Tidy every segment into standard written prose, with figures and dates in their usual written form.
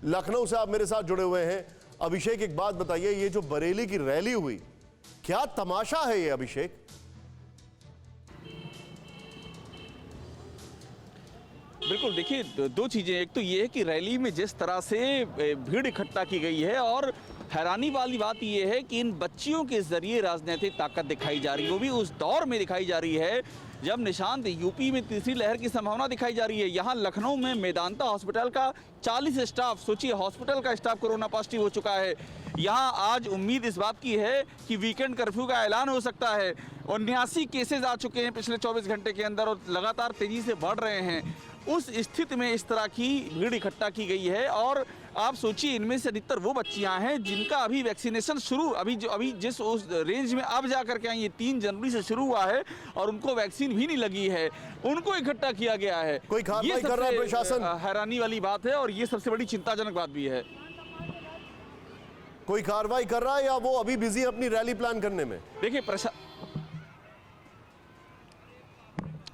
लखनऊ से आप मेरे साथ जुड़े हुए हैं। अभिषेक, एक बात बताइए, ये जो बरेली की रैली हुई, क्या तमाशा है ये अभिषेक? बिल्कुल, देखिए दो चीजें, एक तो ये है कि रैली में जिस तरह से भीड़ इकट्ठा की गई है, और हैरानी वाली बात ये है कि इन बच्चियों के जरिए राजनीतिक ताकत दिखाई जा रही है, वो भी उस दौर में दिखाई जा रही है जब निशांत यूपी में तीसरी लहर की संभावना दिखाई जा रही है। यहाँ लखनऊ में मेदांता हॉस्पिटल का 40 स्टाफ, सोचिए हॉस्पिटल का स्टाफ कोरोना पॉजिटिव हो चुका है। यहाँ आज उम्मीद इस बात की है कि वीकेंड कर्फ्यू का ऐलान हो सकता है। 79 केसेज आ चुके हैं पिछले 24 घंटे के अंदर और लगातार तेजी से बढ़ रहे हैं। उस स्थिति में इस तरह की भीड़ इकट्ठा की गई है, और आप सोचिए इनमें से अधिकतर वो बच्चियां हैं जिनका अभी वैक्सीनेशन शुरू, अभी जिस उस रेंज में अब जा करके आई, ये 3 जनवरी से शुरू हुआ है और उनको वैक्सीन भी नहीं लगी है, उनको इकट्ठा किया गया है। कोई कार्रवाई कर रहा है प्रशासन? हैरानी वाली बात है और ये सबसे बड़ी चिंताजनक बात भी है। कोई कार्रवाई कर रहा है या वो अभी बिजी अपनी रैली प्लान करने में?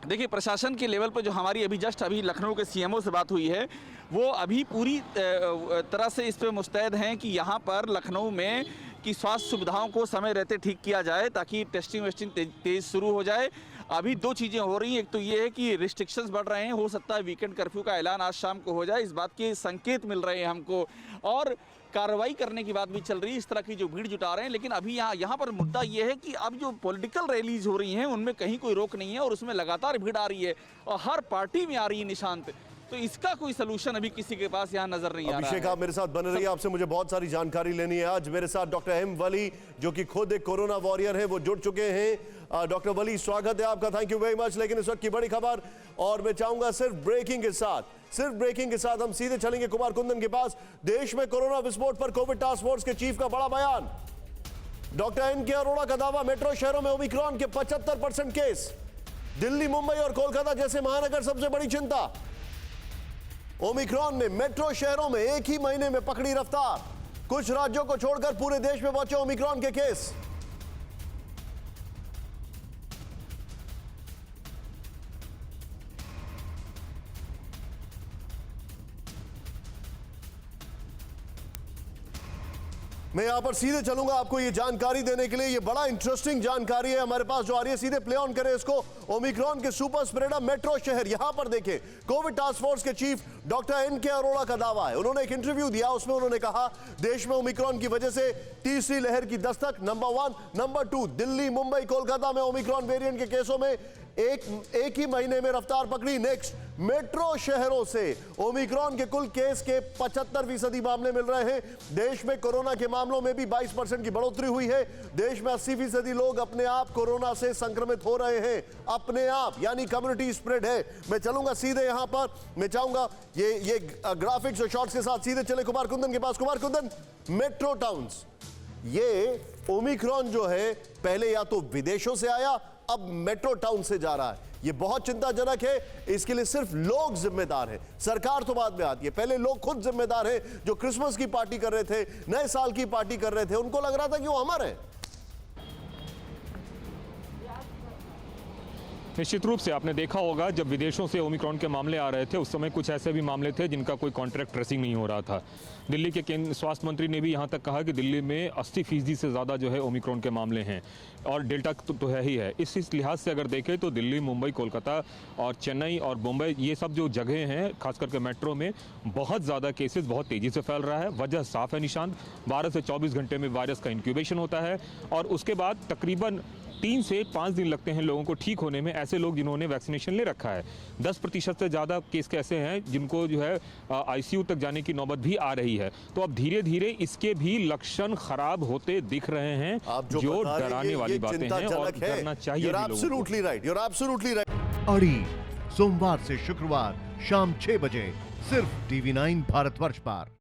देखिए प्रशासन के लेवल पर जो हमारी अभी लखनऊ के सीएमओ से बात हुई है, वो अभी पूरी तरह से इस पे मुस्तैद हैं कि यहाँ पर लखनऊ में की स्वास्थ्य सुविधाओं को समय रहते ठीक किया जाए ताकि टेस्टिंग वेस्टिंग तेज शुरू हो जाए। अभी 2 चीज़ें हो रही हैं, एक तो ये है कि रिस्ट्रिक्शंस बढ़ रहे हैं, हो सकता है वीकेंड कर्फ्यू का ऐलान आज शाम को हो जाए, इस बात के संकेत मिल रहे हैं हमको, और कार्रवाई करने की बात भी चल रही है, इस तरह की जो भीड़ जुटा रहे हैं। लेकिन अभी यहाँ पर मुद्दा ये है कि अब जो पॉलिटिकल रैलीज हो रही हैं उनमें कहीं कोई रोक नहीं है और उसमें लगातार भीड़ आ रही है और हर पार्टी में आ रही है निशांत, तो इसका कोई सलूशन अभी किसी के पास यहाँ नजर नहीं आ रहा है। अभिषेक, आप मेरे साथ बने रहिए, आपसे मुझे बहुत सारी जानकारी लेनी है। आज मेरे साथ डॉक्टर एम वली, जो कि खुद एक कोरोना वॉरियर है, वो जुड़ चुके हैं। डॉक्टर वली, स्वागत है आपका, थैंक यू वेरी मच। लेकिन इस वक्त की बड़ी खबर, और मैं चाहूंगा सिर्फ ब्रेकिंग के साथ हम सीधे चलेंगे कुमार कुंदन के पास। देश में कोरोना विस्फोट पर कोविड टास्क फोर्स के चीफ का बड़ा बयान। डॉक्टर एन के अरोड़ा का दावा, मेट्रो शहरों में ओमिक्रॉन के 75% केस। दिल्ली, मुंबई और कोलकाता जैसे महानगर सबसे बड़ी चिंता। ओमिक्रॉन ने मेट्रो शहरों में एक ही महीने में पकड़ी रफ्तार। कुछ राज्यों को छोड़कर पूरे देश में पहुंचे ओमिक्रॉन के केस। मैं यहां पर सीधे चलूंगा आपको ये जानकारी देने के लिए। ये बड़ा इंटरेस्टिंग जानकारी है हमारे पास जो आ रही है, सीधे प्ले ऑन करें इसको। ओमिक्रॉन के सुपर स्प्रेडर मेट्रो शहर, यहां पर देखें कोविड टास्क फोर्स के चीफ डॉक्टर एन के अरोड़ा का दावा है। उन्होंने एक इंटरव्यू दिया, उसमें उन्होंने कहा देश में ओमिक्रॉन की वजह से तीसरी लहर की दस्तक, नंबर 1। नंबर 2, दिल्ली, मुंबई, कोलकाता में ओमिक्रॉन वेरिएंट के केसों में एक ही महीने में रफ्तार पकड़ी। नेक्स्ट, मेट्रो शहरों से ओमिक्रॉन के कुल केस के 75% मामले मिल रहे हैं। देश में कोरोना के मामलों में भी 22% की बढ़ोतरी हुई है। देश में 80% लोग अपने आप कोरोना से संक्रमित हो रहे हैं, अपने आप, यानी कम्युनिटी स्प्रेड है। मैं चलूंगा सीधे यहां पर, मैं चाहूंगा ये ग्राफिक्स और शॉट्स के साथ सीधे चले कुमार कुंदन के पास। कुमार कुंदन, मेट्रो टाउन्स, ये ओमिक्रॉन जो है पहले या तो विदेशों से आया, अब मेट्रो टाउन से जा रहा है। ये बहुत चिंताजनक है। इसके लिए सिर्फ लोग जिम्मेदार हैं, सरकार तो बाद में आती है। पहले लोग खुद जिम्मेदार हैं। जो क्रिसमस की पार्टी कर रहे थे, नए साल की पार्टी कर रहे थे, उनको लग रहा था कि वो अमर है। निश्चित रूप से आपने देखा होगा जब विदेशों से ओमिक्रॉन के मामले आ रहे थे, उस समय कुछ ऐसे भी मामले थे जिनका कोई कॉन्ट्रैक्ट ट्रेसिंग नहीं हो रहा था। दिल्ली के केंद्रीय स्वास्थ्य मंत्री ने भी यहाँ तक कहा कि दिल्ली में 80% से ज़्यादा जो है ओमिक्रॉन के मामले हैं, और डेल्टा तो है ही है। इस लिहाज से अगर देखें तो दिल्ली, मुंबई, कोलकाता और चेन्नई और मुंबई, ये सब जो जगह हैं, खास करके मेट्रो में बहुत ज़्यादा केसेस बहुत तेज़ी से फैल रहा है। वजह साफ है निशांत, 12 से 24 घंटे में वायरस का इंक्यूबेशन होता है और उसके बाद तकरीबन 3 से 5 दिन लगते हैं लोगों को ठीक होने में। ऐसे लोग जिन्होंने वैक्सीनेशन ले रखा है, 10% से ज़्यादा केस ऐसे हैं जिनको जो है आईसीयू तक जाने की नौबत भी आ रही है। तो अब धीरे धीरे इसके भी लक्षण खराब होते दिख रहे हैं, जो डराने वाली बातें हैं और डरना चाहिए। अड़ी सोमवार से शुक्रवार शाम 6 बजे सिर्फ TV9 भारतवर्ष पर।